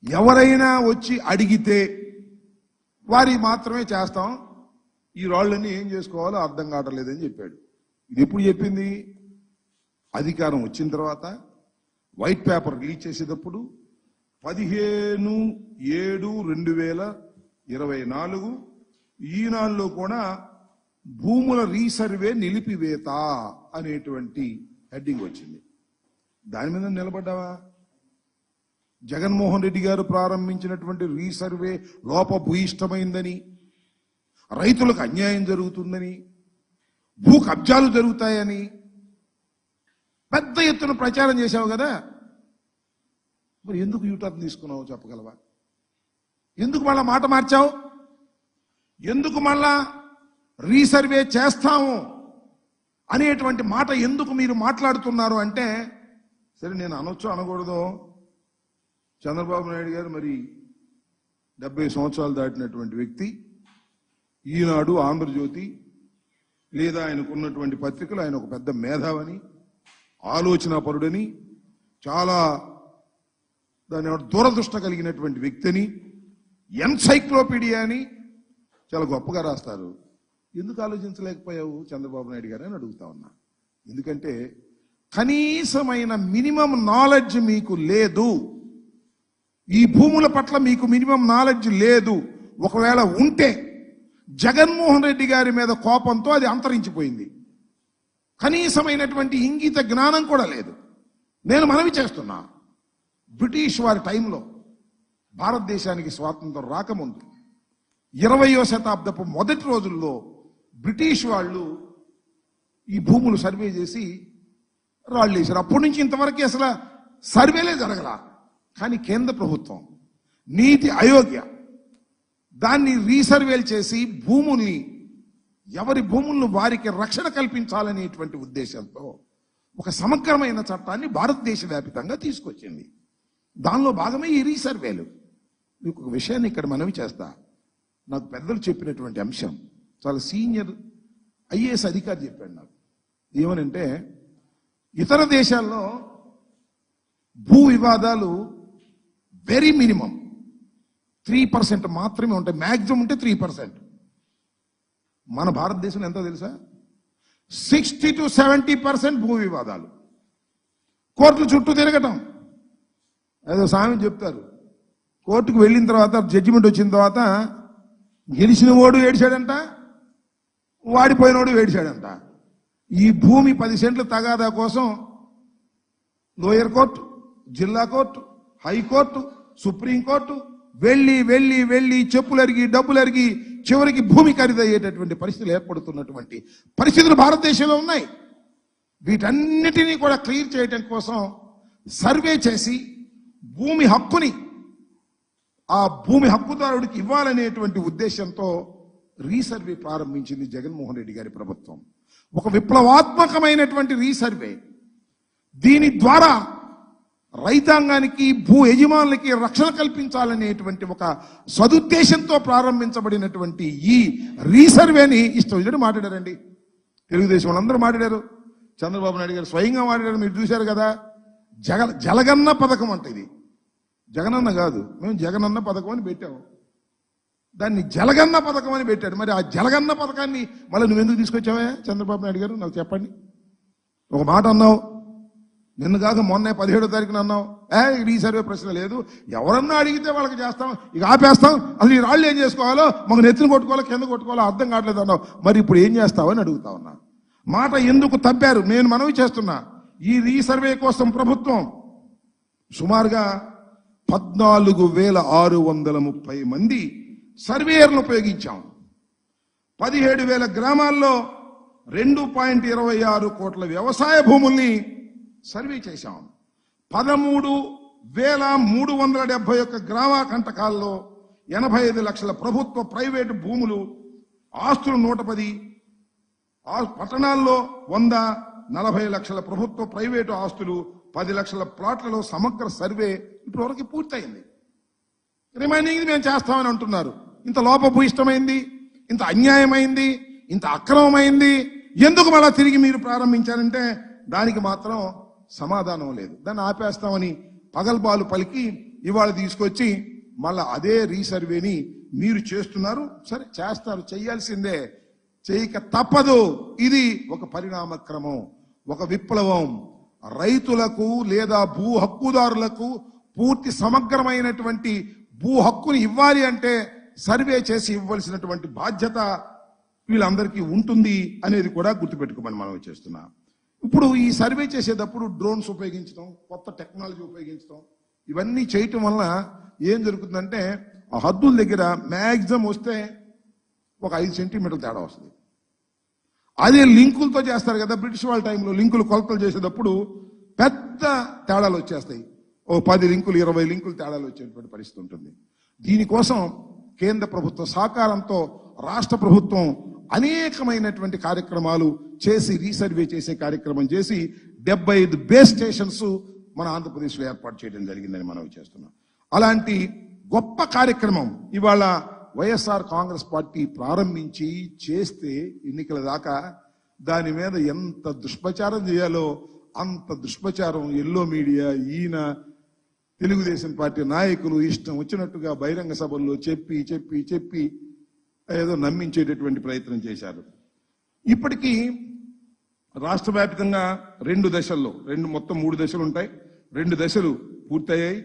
ఎవరైనా వచ్చి అడిగితే వారి మాత్రమే చేస్తాం, ఈ రాళ్ళని ఏం చేసుకోవాలో అర్థం కావట్లేదని చెప్పాడు. ఇది ఎప్పుడు చెప్పింది? అధికారం వచ్చిన తర్వాత వైట్ పేపర్ రిలీజ్ చేసేటప్పుడు 15/7/2024 ఈనాడులో కూడా భూముల రీసర్వే నిలిపివేత అనేటువంటి హెడ్డింగ్ వచ్చింది. దాని మీద నిలబడ్డావా? జగన్మోహన్ రెడ్డి గారు ప్రారంభించినటువంటి రీసర్వే లోపభూయిష్టమైందని, రైతులకు అన్యాయం జరుగుతుందని, భూ కబ్జాలు జరుగుతాయని పెద్ద ఎత్తున ప్రచారం చేశావు కదా. మరి ఎందుకు యూటర్న్ తీసుకున్నావు చెప్పగలవా? ఎందుకు మళ్ళా మాట మార్చావు? ఎందుకు మళ్ళా రీసర్వే చేస్తాము అనేటువంటి మాట ఎందుకు మీరు మాట్లాడుతున్నారు అంటే, సరే నేను అనొచ్చు అనకూడదు, చంద్రబాబు నాయుడు గారు మరి 70 సంవత్సరాలు దాటినటువంటి వ్యక్తి, ఈనాడు, ఆంధ్రజ్యోతి లేదా ఆయనకున్నటువంటి పత్రికలు ఆయన ఒక పెద్ద మేధావని, ఆలోచనాపరుడని, చాలా దాని దూరదృష్ట కలిగినటువంటి వ్యక్తిని, ఎన్సైక్లోపీడియా అని చాలా గొప్పగా రాస్తారు. ఎందుకు ఆలోచించలేకపోయావు చంద్రబాబు నాయుడు గారు అని అడుగుతా ఉన్నా. ఎందుకంటే కనీసమైన మినిమం నాలెడ్జ్ మీకు లేదు. ఈ భూముల పట్ల మీకు మినిమం నాలెడ్జ్ లేదు. ఒకవేళ ఉంటే జగన్మోహన్ రెడ్డి గారి మీద కోపంతో అది అంతరించిపోయింది. కనీసమైనటువంటి ఇంగిత జ్ఞానం కూడా లేదు. నేను మనవి చేస్తున్నా, బ్రిటిష్ వారి టైంలో భారతదేశానికి స్వాతంత్రం రాకముందు 20వ శతాబ్దపు మొదటి రోజుల్లో బ్రిటిష్ వాళ్ళు ఈ భూములు సర్వే చేసి రాళ్ళు వేశారు. అప్పటి నుంచి ఇంతవరకు అసలు సర్వేలే జరగల. కానీ కేంద్ర ప్రభుత్వం నీతి ఆయోగ్య దాన్ని రీసర్వేలు చేసి భూముల్ని, ఎవరి భూములను వారికి రక్షణ కల్పించాలనేటువంటి ఉద్దేశంతో ఒక సమగ్రమైన చట్టాన్ని భారతదేశ వ్యాప్తంగా తీసుకొచ్చింది. దానిలో భాగమే ఈ రీసర్వేలు. మీకు ఒక విషయాన్ని ఇక్కడ మనవి చేస్తా. నాకు పెద్దలు చెప్పినటువంటి అంశం, చాలా సీనియర్ ఐఏఎస్ అధికారి చెప్పాడు నాకు. ఏమనంటే, ఇతర దేశాల్లో భూ వివాదాలు వెరీ మినిమం 3% మాత్రమే ఉంటాయి, మ్యాక్సిమం ఉంటే 3%. మన భారతదేశంలో ఎంతో తెలుసా? 60 to 70% భూ వివాదాలు. కోర్టుల చుట్టూ తిరగటం. ఏదో స్వామి చెప్తారు, కోర్టుకు వెళ్ళిన తర్వాత జడ్జిమెంట్ వచ్చిన తర్వాత గెలిచిన వాడు ఏడిచాడంట, వాడిపోయినోడు ఏడిచాడంట. ఈ భూమి 10 సెంట్లు తగాదా కోసం లోయర్ కోర్టు, జిల్లా కోర్టు, హైకోర్టు, సుప్రీంకోర్టు వెళ్ళి వెళ్ళి వెళ్ళి చెప్పులు అరిగి డబ్బులు అరిగి చివరికి భూమి ఖరీదయ్యేటటువంటి పరిస్థితులు ఏర్పడుతున్నటువంటి పరిస్థితులు భారతదేశంలో ఉన్నాయి. వీటన్నిటినీ కూడా క్లియర్ చేయడం కోసం సర్వే చేసి భూమి హక్కుని ఆ భూమి హక్కుదారుడికి ఇవ్వాలనేటువంటి ఉద్దేశంతో రీసర్వే ప్రారంభించింది జగన్మోహన్ రెడ్డి గారి ప్రభుత్వం. ఒక విప్లవాత్మకమైనటువంటి రీసర్వే. దీని ద్వారా రైతాంగానికి, భూ యజమానులకి రక్షణ కల్పించాలనేటువంటి ఒక సదుద్దేశంతో ప్రారంభించబడినటువంటి ఈ రీసర్వేని ఇష్టం వచ్చినట్టు మాట్లాడారండి. తెలుగుదేశం వాళ్ళందరూ మాట్లాడారు, చంద్రబాబు నాయుడు గారు స్వయంగా మాట్లాడారు. మీరు చూశారు కదా. జలగన్న పథకం అంటే ఇది జగనన్న కాదు, మేము జగనన్న పథకం అని పెట్టాము. దాన్ని జలగన్న పథకం అని పెట్టాడు. మరి ఆ జలగన్న పథకాన్ని మళ్ళీ నువ్వెందుకు తీసుకొచ్చావా చంద్రబాబు నాయుడు గారు? నాకు చెప్పండి. ఒక మాట అన్నావు, నిన్న కాక మొన్న 17వ తారీఖున అన్నావు, రీసర్వే ప్రశ్న లేదు, ఎవరన్నా అడిగితే వాళ్ళకి చేస్తాం, ఇక ఆపేస్తాం, అసలు ఈ రాళ్ళు ఏం చేసుకోవాలో, మాకు నెత్తిని కొట్టుకోవాలో కింద కొట్టుకోవాలో అర్థం కావట్లేదు అన్నావు. మరి ఇప్పుడు ఏం చేస్తావని అడుగుతా ఉన్నా. మాట ఎందుకు తప్పారు? నేను మనవి చేస్తున్నా, ఈ రీసర్వే కోసం ప్రభుత్వం సుమారుగా 14,630 మంది సర్వేయర్లు ఉపయోగించాం. 17,000 గ్రామాల్లో 2.26 కోట్ల వ్యవసాయ భూముల్ని సర్వే చేశాం. 13,371 గ్రామ కంటకాల్లో 85 లక్షల ప్రభుత్వ ప్రైవేటు భూములు, ఆస్తులు 110, పట్టణాల్లో 100, 40 లక్షల ప్రభుత్వ ప్రైవేటు ఆస్తులు, 10 లక్షల ప్లాట్లలో సమగ్ర సర్వే ఇప్పటివరకు పూర్తయింది. రిమైనింగ్ మేము చేస్తామని అంటున్నారు. ఇంత లోపభూయిష్టమైంది, ఇంత అన్యాయమైంది, ఇంత అక్రమమైంది, ఎందుకు మళ్ళా తిరిగి మీరు ప్రారంభించారంటే దానికి మాత్రం సమాధానం లేదు. దాన్ని ఆపేస్తామని పగల్బాలు పలికి ఇవాళ తీసుకొచ్చి మళ్ళా అదే రీసర్వేని మీరు చేస్తున్నారు. సరే చేస్తారు, చేయాల్సిందే, చేయక తప్పదు. ఇది ఒక పరిణామ క్రమం, ఒక విప్లవం. రైతులకు లేదా భూ హక్కుదారులకు పూర్తి సమగ్రమైనటువంటి భూ హక్కుని ఇవ్వాలి అంటే సర్వే చేసి ఇవ్వాల్సినటువంటి బాధ్యత వీళ్ళందరికీ ఉంటుంది అనేది కూడా గుర్తుపెట్టుకోమని మనం చేస్తున్నాం. ఇప్పుడు ఈ సర్వే చేసేటప్పుడు డ్రోన్స్ ఉపయోగించడం, కొత్త టెక్నాలజీ ఉపయోగించడం, ఇవన్నీ చేయటం వల్ల ఏం జరుగుతుందంటే ఆ హద్దుల దగ్గర మ్యాక్సిమం వస్తే ఒక 5 సెంటీమీటర్ల తేడా వస్తుంది. అదే లింకులతో చేస్తారు కదా, బ్రిటిష్ వాళ్ళ టైంలో లింకులు కొలతలు చేసేటప్పుడు పెద్ద తేడాలు వచ్చేస్తాయి. ఓ 10 లింకులు 20 లింకులు తేడాలు వచ్చేటువంటి పరిస్థితి ఉంటుంది. దీనికోసం కేంద్ర ప్రభుత్వ సహకారంతో రాష్ట్ర ప్రభుత్వం అనేకమైనటువంటి కార్యక్రమాలు చేసి రీసర్వే చేసే కార్యక్రమం చేసి 75 బేస్ స్టేషన్స్ మన ఆంధ్రప్రదేశ్లో ఏర్పాటు చేయడం జరిగిందని మనం చేస్తున్నాం. అలాంటి గొప్ప కార్యక్రమం ఇవాళ వైఎస్ఆర్ కాంగ్రెస్ పార్టీ ప్రారంభించి చేస్తే ఎన్నికల దాకా దాని మీద ఎంత దుష్ప్రచారం చేయాలో అంత దుష్ప్రచారం ఎల్లో మీడియా, ఈయన తెలుగుదేశం పార్టీ నాయకులు ఇష్టం వచ్చినట్టుగా బహిరంగ సభల్లో చెప్పి చెప్పి చెప్పి ఏదో నమ్మించేటటువంటి ప్రయత్నం చేశారు. ఇప్పటికీ రాష్ట్ర వ్యాప్తంగా 2 దశల్లో, మొత్తం 3 దశలు ఉంటాయి. 2 దశలు పూర్తయ్యాయి.